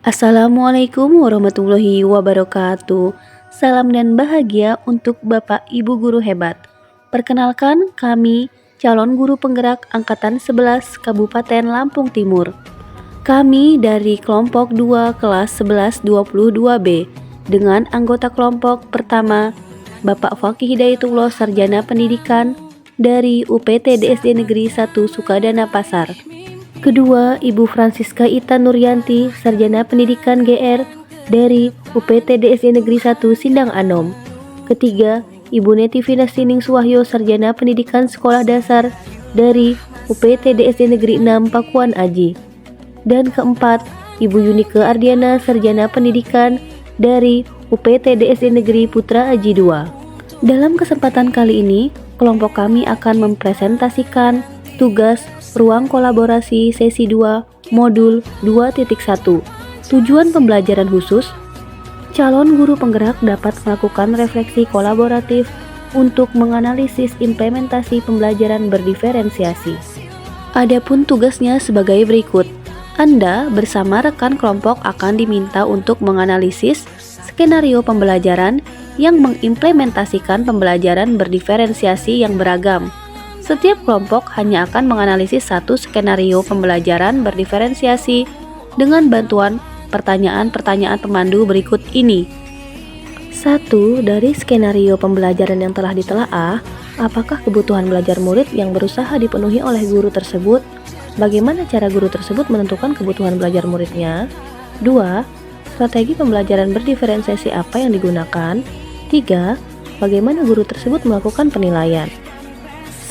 Assalamualaikum warahmatullahi wabarakatuh. Salam dan bahagia untuk Bapak Ibu guru hebat. Perkenalkan, kami calon guru penggerak angkatan 11 Kabupaten Lampung Timur. Kami dari kelompok 2 kelas 1122B dengan anggota kelompok pertama Bapak Fakih Hidayatullah Sarjana Pendidikan dari UPT DSD Negeri 1 Sukadana Pasar. Kedua, Ibu Francisca Ita Nuryanti, Sarjana Pendidikan GR dari UPT DSD Negeri 1 Sindang Anom. Ketiga, Ibu Neti Finasining Suwahyo, Sarjana Pendidikan Sekolah Dasar dari UPT DSD Negeri 6 Pakuan Aji. Dan keempat, Ibu Yunike Ardiana, Sarjana Pendidikan dari UPT DSD Negeri Putra Aji 2. Dalam kesempatan kali ini, kelompok kami akan mempresentasikan tugas ruang kolaborasi sesi 2 modul 2.1. Tujuan pembelajaran khusus, calon guru penggerak dapat melakukan refleksi kolaboratif untuk menganalisis implementasi pembelajaran berdiferensiasi. Adapun tugasnya sebagai berikut. Anda bersama rekan kelompok akan diminta untuk menganalisis skenario pembelajaran yang mengimplementasikan pembelajaran berdiferensiasi yang beragam. Setiap kelompok hanya akan menganalisis satu skenario pembelajaran berdiferensiasi dengan bantuan pertanyaan-pertanyaan pemandu berikut ini. 1. Dari skenario pembelajaran yang telah ditelaah, apakah kebutuhan belajar murid yang berusaha dipenuhi oleh guru tersebut? Bagaimana cara guru tersebut menentukan kebutuhan belajar muridnya? 2. Strategi pembelajaran berdiferensiasi apa yang digunakan? 3. Bagaimana guru tersebut melakukan penilaian?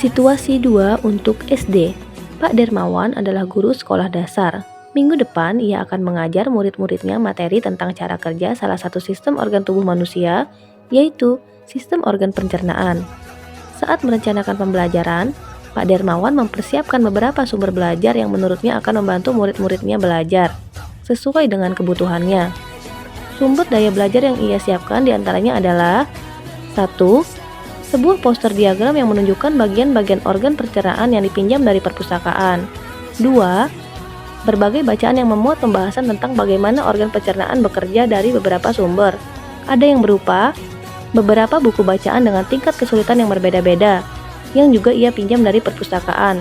Situasi 2 untuk SD. Pak Dermawan adalah guru sekolah dasar. Minggu depan ia akan mengajar murid-muridnya materi tentang cara kerja salah satu sistem organ tubuh manusia, yaitu sistem organ pencernaan. Saat merencanakan pembelajaran, Pak Dermawan mempersiapkan beberapa sumber belajar yang menurutnya akan membantu murid-muridnya belajar sesuai dengan kebutuhannya. Sumber daya belajar yang ia siapkan diantaranya adalah 1. Sebuah poster diagram yang menunjukkan bagian-bagian organ pencernaan yang dipinjam dari perpustakaan. 2. Berbagai bacaan yang memuat pembahasan tentang bagaimana organ pencernaan bekerja dari beberapa sumber. Ada yang berupa beberapa buku bacaan dengan tingkat kesulitan yang berbeda-beda, yang juga ia pinjam dari perpustakaan,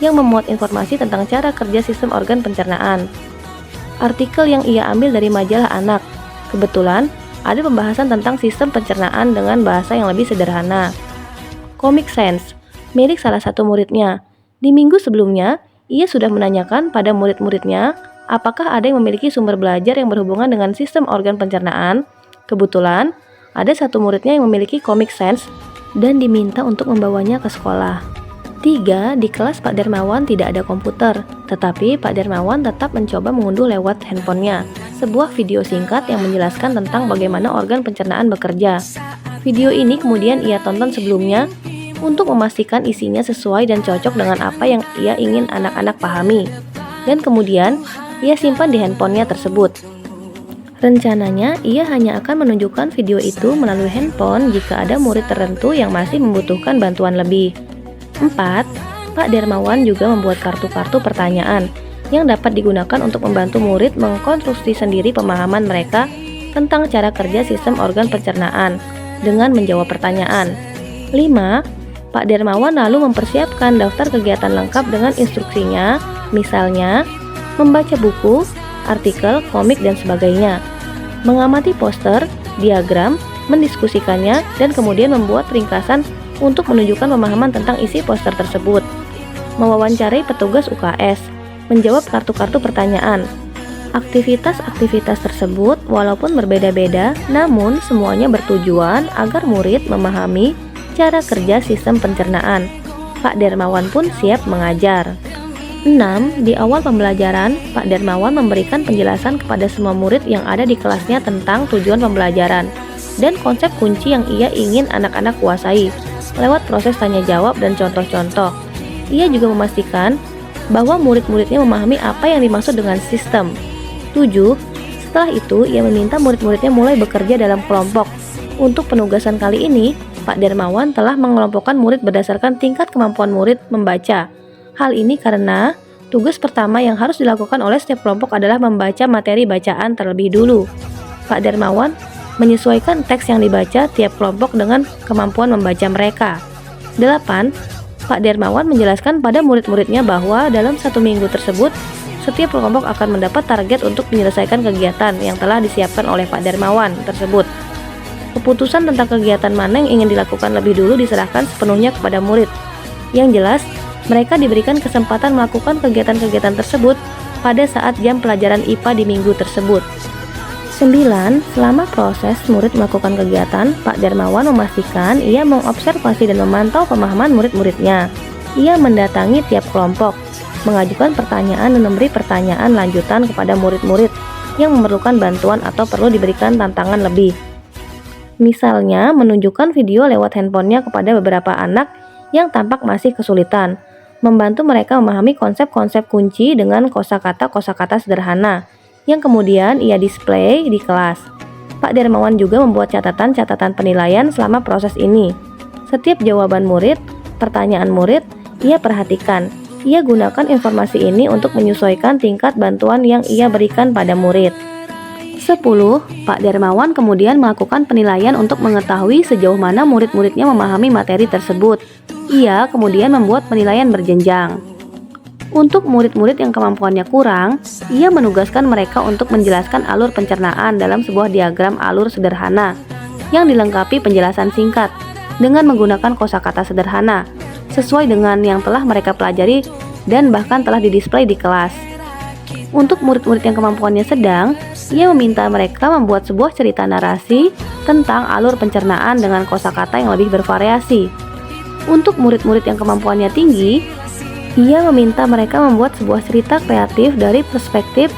yang memuat informasi tentang cara kerja sistem organ pencernaan. Artikel yang ia ambil dari majalah Anak. Kebetulan, ada pembahasan tentang sistem pencernaan dengan bahasa yang lebih sederhana. Comic Sans, milik salah satu muridnya. Di minggu sebelumnya, ia sudah menanyakan pada murid-muridnya apakah ada yang memiliki sumber belajar yang berhubungan dengan sistem organ pencernaan. Kebetulan, ada satu muridnya yang memiliki Comic Sans dan diminta untuk membawanya ke sekolah. 3. Di kelas Pak Dermawan tidak ada komputer, tetapi Pak Dermawan tetap mencoba mengunduh lewat handphonenya sebuah video singkat yang menjelaskan tentang bagaimana organ pencernaan bekerja. Video ini kemudian ia tonton sebelumnya untuk memastikan isinya sesuai dan cocok dengan apa yang ia ingin anak-anak pahami. Dan kemudian ia simpan di handphonenya tersebut. Rencananya ia hanya akan menunjukkan video itu melalui handphone jika ada murid tertentu yang masih membutuhkan bantuan lebih. 4. Pak Dermawan juga membuat kartu-kartu pertanyaan yang dapat digunakan untuk membantu murid mengkonstruksi sendiri pemahaman mereka tentang cara kerja sistem organ pencernaan dengan menjawab pertanyaan. 5. Pak Dermawan lalu mempersiapkan daftar kegiatan lengkap dengan instruksinya, misalnya membaca buku, artikel, komik, dan sebagainya, mengamati poster, diagram, mendiskusikannya, dan kemudian membuat ringkasan untuk menunjukkan pemahaman tentang isi poster tersebut, mewawancarai petugas UKS, menjawab kartu-kartu pertanyaan. Aktivitas-aktivitas tersebut walaupun berbeda-beda, namun semuanya bertujuan agar murid memahami cara kerja sistem pencernaan. Pak Dermawan pun siap mengajar. 6. Di awal pembelajaran, Pak Dermawan memberikan penjelasan kepada semua murid yang ada di kelasnya tentang tujuan pembelajaran dan konsep kunci yang ia ingin anak-anak kuasai lewat proses tanya jawab dan contoh-contoh. Ia juga memastikan bahwa murid-muridnya memahami apa yang dimaksud dengan sistem. 7. Setelah itu, ia meminta murid-muridnya mulai bekerja dalam kelompok. Untuk penugasan kali ini, Pak Dermawan telah mengelompokkan murid berdasarkan tingkat kemampuan murid membaca. Hal ini karena Tugas pertama yang harus dilakukan oleh setiap kelompok adalah membaca materi bacaan terlebih dulu. Pak Darmawan menyesuaikan teks yang dibaca tiap kelompok dengan kemampuan membaca mereka. 8. Pak Darmawan menjelaskan pada murid-muridnya bahwa dalam 1 minggu tersebut, setiap kelompok akan mendapat target untuk menyelesaikan kegiatan yang telah disiapkan oleh Pak Darmawan tersebut. Keputusan tentang kegiatan mana yang ingin dilakukan lebih dulu diserahkan sepenuhnya kepada murid. Yang jelas, mereka diberikan kesempatan melakukan kegiatan-kegiatan tersebut pada saat jam pelajaran IPA di minggu tersebut. 9. Selama proses murid melakukan kegiatan, Pak Darmawan memastikan ia mengobservasi dan memantau pemahaman murid-muridnya. Ia mendatangi tiap kelompok, mengajukan pertanyaan dan memberi pertanyaan lanjutan kepada murid-murid yang memerlukan bantuan atau perlu diberikan tantangan lebih. Misalnya, menunjukkan video lewat handphonenya kepada beberapa anak yang tampak masih kesulitan, membantu mereka memahami konsep-konsep kunci dengan kosakata-kosakata sederhana, yang kemudian ia display di kelas. Pak Darmawan juga membuat catatan-catatan penilaian selama proses ini. Setiap jawaban murid, pertanyaan murid, ia perhatikan. Ia gunakan informasi ini untuk menyesuaikan tingkat bantuan yang ia berikan pada murid. 10. Pak Darmawan kemudian melakukan penilaian untuk mengetahui sejauh mana murid-muridnya memahami materi tersebut. Ia kemudian membuat penilaian berjenjang. Untuk murid-murid yang kemampuannya kurang, ia menugaskan mereka untuk menjelaskan alur pencernaan dalam sebuah diagram alur sederhana yang dilengkapi penjelasan singkat dengan menggunakan kosakata sederhana sesuai dengan yang telah mereka pelajari dan bahkan telah didisplay di kelas. Untuk murid-murid yang kemampuannya sedang, ia meminta mereka membuat sebuah cerita narasi tentang alur pencernaan dengan kosakata yang lebih bervariasi. Untuk murid-murid yang kemampuannya tinggi, ia meminta mereka membuat sebuah cerita kreatif dari perspektif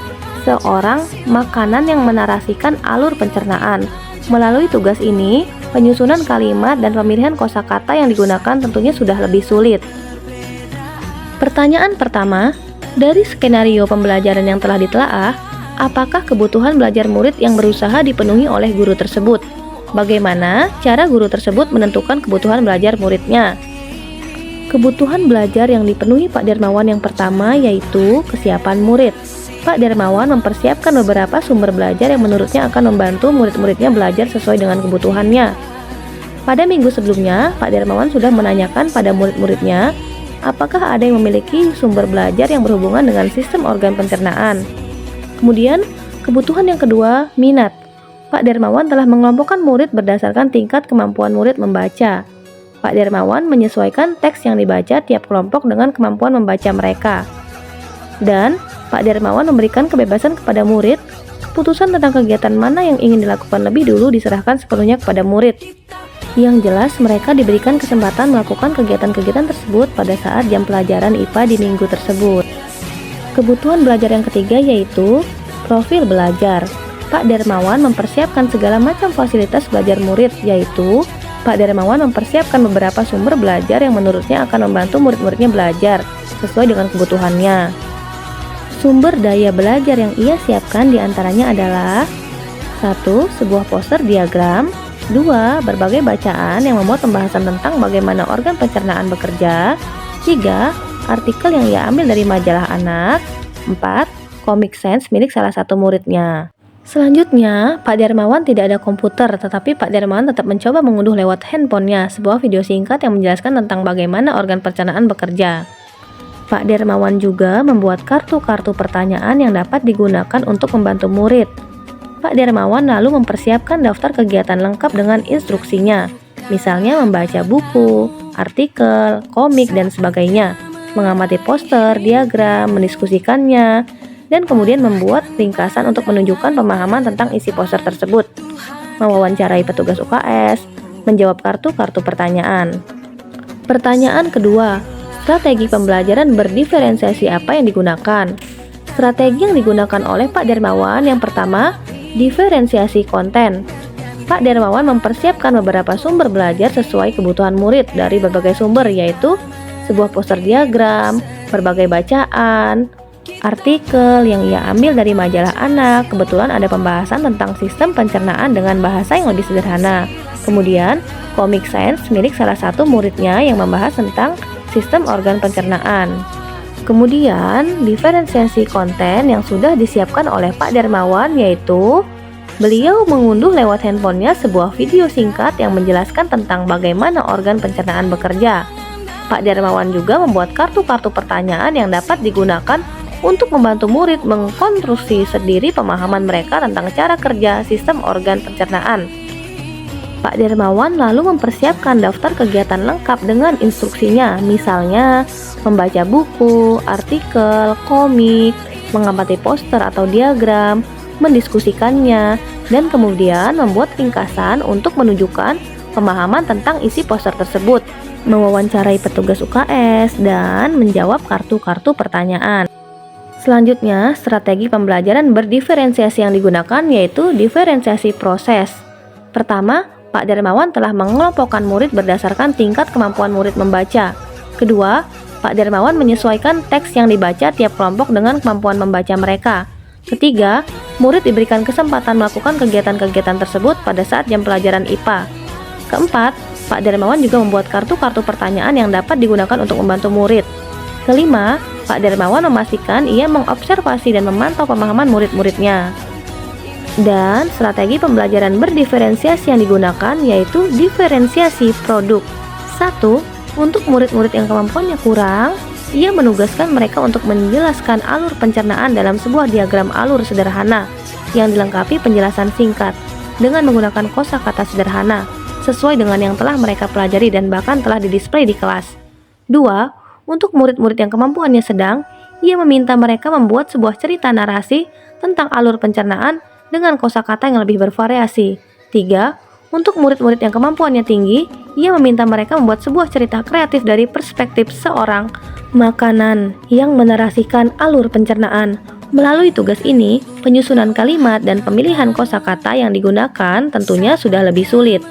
seorang makanan yang menarasikan alur pencernaan. Melalui tugas ini, penyusunan kalimat dan pemilihan kosakata yang digunakan tentunya sudah lebih sulit. Pertanyaan pertama, dari skenario pembelajaran yang telah ditelaah, apakah kebutuhan belajar murid yang berusaha dipenuhi oleh guru tersebut? Bagaimana cara guru tersebut menentukan kebutuhan belajar muridnya? Kebutuhan belajar yang dipenuhi Pak Darmawan yang pertama yaitu kesiapan murid. Pak Darmawan mempersiapkan beberapa sumber belajar yang menurutnya akan membantu murid-muridnya belajar sesuai dengan kebutuhannya. Pada minggu sebelumnya, Pak Darmawan sudah menanyakan pada murid-muridnya apakah ada yang memiliki sumber belajar yang berhubungan dengan sistem organ pencernaan. Kemudian, kebutuhan yang kedua, minat. Pak Darmawan telah mengelompokkan murid berdasarkan tingkat kemampuan murid membaca. Pak Darmawan menyesuaikan teks yang dibaca tiap kelompok dengan kemampuan membaca mereka. Dan Pak Darmawan memberikan kebebasan kepada murid. Keputusan tentang kegiatan mana yang ingin dilakukan lebih dulu diserahkan sepenuhnya kepada murid. Yang jelas, mereka diberikan kesempatan melakukan kegiatan-kegiatan tersebut pada saat jam pelajaran IPA di minggu tersebut. Kebutuhan belajar yang ketiga yaitu profil belajar. Pak Darmawan mempersiapkan segala macam fasilitas belajar murid, yaitu Pak Darmawan mempersiapkan beberapa sumber belajar yang menurutnya akan membantu murid-muridnya belajar sesuai dengan kebutuhannya. Sumber daya belajar yang ia siapkan diantaranya adalah 1. Sebuah poster diagram, 2. Berbagai bacaan yang memuat pembahasan tentang bagaimana organ pencernaan bekerja, 3. Artikel yang ia ambil dari majalah anak, 4. Comic Sans milik salah satu muridnya. Selanjutnya, Pak Darmawan tidak ada komputer, tetapi Pak Darmawan tetap mencoba mengunduh lewat handphonenya sebuah video singkat yang menjelaskan tentang bagaimana organ pencernaan bekerja. Pak Darmawan juga membuat kartu-kartu pertanyaan yang dapat digunakan untuk membantu murid. Pak Darmawan lalu mempersiapkan daftar kegiatan lengkap dengan instruksinya, misalnya membaca buku, artikel, komik, dan sebagainya, mengamati poster, diagram, mendiskusikannya, dan kemudian membuat ringkasan untuk menunjukkan pemahaman tentang isi poster tersebut, mewawancarai petugas UKS, menjawab kartu-kartu pertanyaan. Pertanyaan kedua, strategi pembelajaran berdiferensiasi apa yang digunakan? Strategi yang digunakan oleh Pak Darmawan yang pertama, diferensiasi konten. Pak Darmawan mempersiapkan beberapa sumber belajar sesuai kebutuhan murid dari berbagai sumber, yaitu sebuah poster diagram, berbagai bacaan, artikel yang ia ambil dari majalah anak. Kebetulan ada pembahasan tentang sistem pencernaan dengan bahasa yang lebih sederhana. Kemudian, Comic Sans milik salah satu muridnya yang membahas tentang sistem organ pencernaan. Kemudian, diferensiasi konten yang sudah disiapkan oleh Pak Darmawan yaitu beliau mengunduh lewat handphonenya sebuah video singkat yang menjelaskan tentang bagaimana organ pencernaan bekerja. Pak Darmawan juga membuat kartu-kartu pertanyaan yang dapat digunakan untuk membantu murid mengkonstruksi sendiri pemahaman mereka tentang cara kerja sistem organ pencernaan. Pak Darmawan lalu mempersiapkan daftar kegiatan lengkap dengan instruksinya, misalnya membaca buku, artikel, komik, mengamati poster atau diagram, mendiskusikannya, dan kemudian membuat ringkasan untuk menunjukkan pemahaman tentang isi poster tersebut, mewawancarai petugas UKS, dan menjawab kartu-kartu pertanyaan. Selanjutnya, strategi pembelajaran berdiferensiasi yang digunakan yaitu diferensiasi proses. Pertama, Pak Darmawan telah mengelompokkan murid berdasarkan tingkat kemampuan murid membaca. Kedua, Pak Darmawan menyesuaikan teks yang dibaca tiap kelompok dengan kemampuan membaca mereka. Ketiga, murid diberikan kesempatan melakukan kegiatan-kegiatan tersebut pada saat jam pelajaran IPA. Keempat, Pak Darmawan juga membuat kartu-kartu pertanyaan yang dapat digunakan untuk membantu murid. Kelima, Pak Darmawan memastikan ia mengobservasi dan memantau pemahaman murid-muridnya. Dan strategi pembelajaran berdiferensiasi yang digunakan yaitu diferensiasi produk. 1. Untuk murid-murid yang kemampuannya kurang, ia menugaskan mereka untuk menjelaskan alur pencernaan dalam sebuah diagram alur sederhana yang dilengkapi penjelasan singkat dengan menggunakan kosakata sederhana sesuai dengan yang telah mereka pelajari dan bahkan telah didisplay di kelas. 2. Untuk murid-murid yang kemampuannya sedang, ia meminta mereka membuat sebuah cerita narasi tentang alur pencernaan dengan kosakata yang lebih bervariasi. 3. Untuk murid-murid yang kemampuannya tinggi, ia meminta mereka membuat sebuah cerita kreatif dari perspektif seorang makanan yang menarasikan alur pencernaan. Melalui tugas ini, penyusunan kalimat dan pemilihan kosakata yang digunakan tentunya sudah lebih sulit.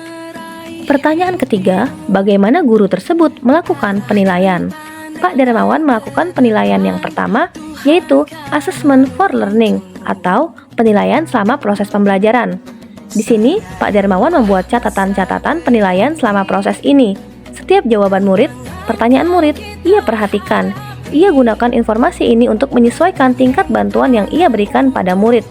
Pertanyaan ketiga, bagaimana guru tersebut melakukan penilaian? Pak Darmawan melakukan penilaian yang pertama, yaitu Assessment for Learning atau penilaian selama proses pembelajaran. Di sini, Pak Darmawan membuat catatan-catatan penilaian selama proses ini. Setiap jawaban murid, pertanyaan murid, ia perhatikan. Ia gunakan informasi ini untuk menyesuaikan tingkat bantuan yang ia berikan pada murid.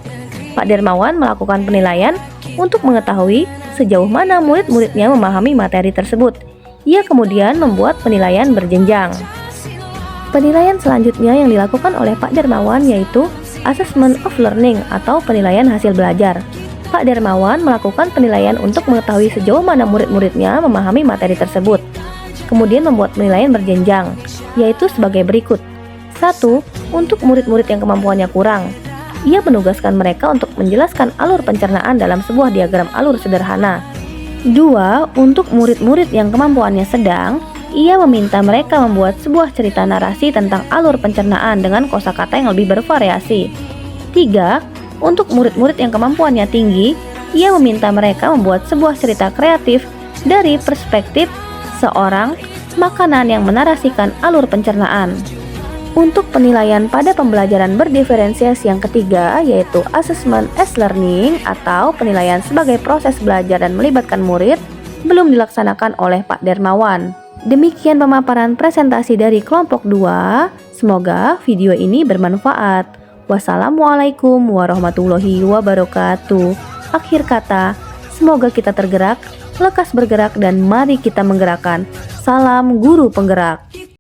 Pak Darmawan melakukan penilaian untuk mengetahui sejauh mana murid-muridnya memahami materi tersebut. Ia kemudian membuat penilaian berjenjang. Penilaian selanjutnya yang dilakukan oleh Pak Darmawan yaitu Assessment of Learning atau penilaian hasil belajar. Pak Darmawan melakukan penilaian untuk mengetahui sejauh mana murid-muridnya memahami materi tersebut. Kemudian membuat penilaian berjenjang, yaitu sebagai berikut. 1. Untuk murid-murid yang kemampuannya kurang, ia menugaskan mereka untuk menjelaskan alur pencernaan dalam sebuah diagram alur sederhana. 2. Untuk murid-murid yang kemampuannya sedang, ia meminta mereka membuat sebuah cerita narasi tentang alur pencernaan dengan kosakata yang lebih bervariasi. 3. Untuk murid-murid yang kemampuannya tinggi, ia meminta mereka membuat sebuah cerita kreatif dari perspektif seorang makanan yang menarasikan alur pencernaan. Untuk penilaian pada pembelajaran berdiferensiasi yang ketiga, yaitu Assessment as Learning atau penilaian sebagai proses belajar dan melibatkan murid, belum dilaksanakan oleh Pak Darmawan. Demikian pemaparan presentasi dari kelompok 2. Semoga video ini bermanfaat. Wassalamualaikum warahmatullahi wabarakatuh. Akhir kata, semoga kita tergerak, lekas bergerak, dan mari kita menggerakkan. Salam guru penggerak.